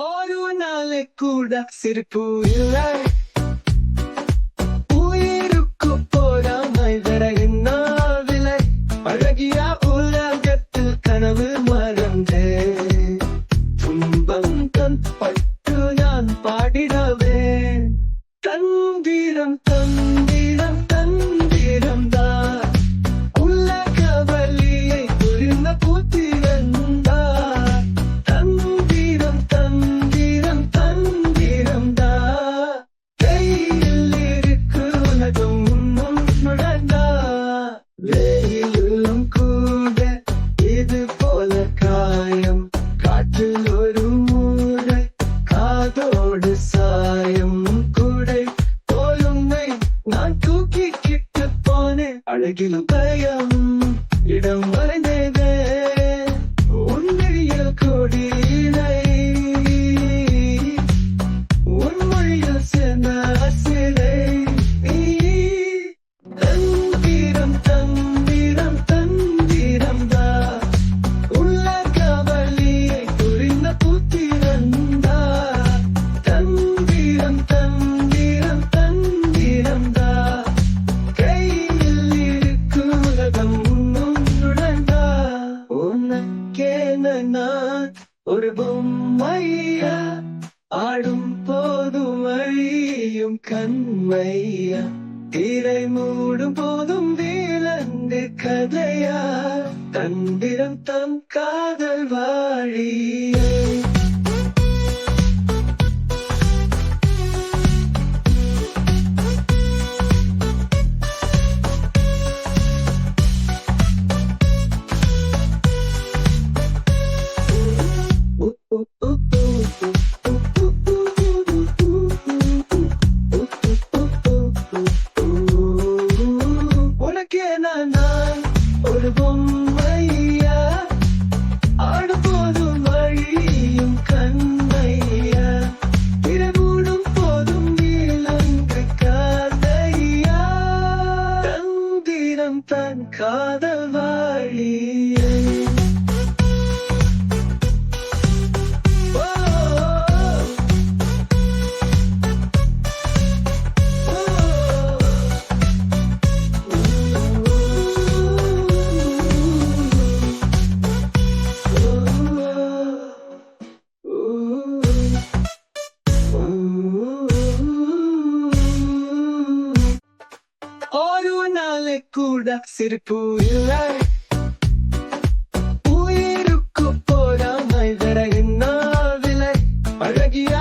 ஒரு நாளை கூட சிரிப்பு இல்லை, உயிருக்கு போராமை வர என்னால் விலை. அழகிய உலகத்தில் கனவு மறந்தே, துன்பம் தன் பட்டு நான் பாடிடவே. தந்திரம் தந்திரம் தந்திரம் தான் உலக வலியை புரிந்த புத்திரன்தான். தந்திரம் தந்திரம் தந்திரம் தான் கையில் இருக்கு உலகம் முன்னும் நுழைந்தா. வெயிலும் கூட இது போல காயம், காற்றில் ஒரு மூளை காதோடு சாயம். கூடை போலுமை நான் தூக்கிக்கிட்டு போனேன், அழகிலும் பயம் இடம் வரைந்தே. உன்மொழியில் கொடியினை, உன்மொழியில் சேர்ந்த சிலை. தந்திரம் தந்திரம் தந்திரம் தான் உலக வலியை புரிந்த புத்திரன்தான். தந்திரம் தந்திரம் தந்திரம் தான் கையில் இருக்கு உலகம் முன்னும் நுழைந்தா. உனக்கேன நான் ஒரு பொம்மையா, ஆடும் போதும் அழியும் கண்மையா. திரை மூடும் போதும் விலங்கு கதையா, தந்திரம் தம் காதல் வாழியே. உனக்கேன நான் ஒரு பொம்மையா, ஆடுபோதும் அழியும் கண்மையா. திரைமூடும் போதும் விலங்கு கதையா, தந்திரம் தன் காதல் வாழியே. ஒரு நாளை கூட சிரிப்பு இல்லை, உயிருக்கு போராமை வர என்னால் விலை. அழகிய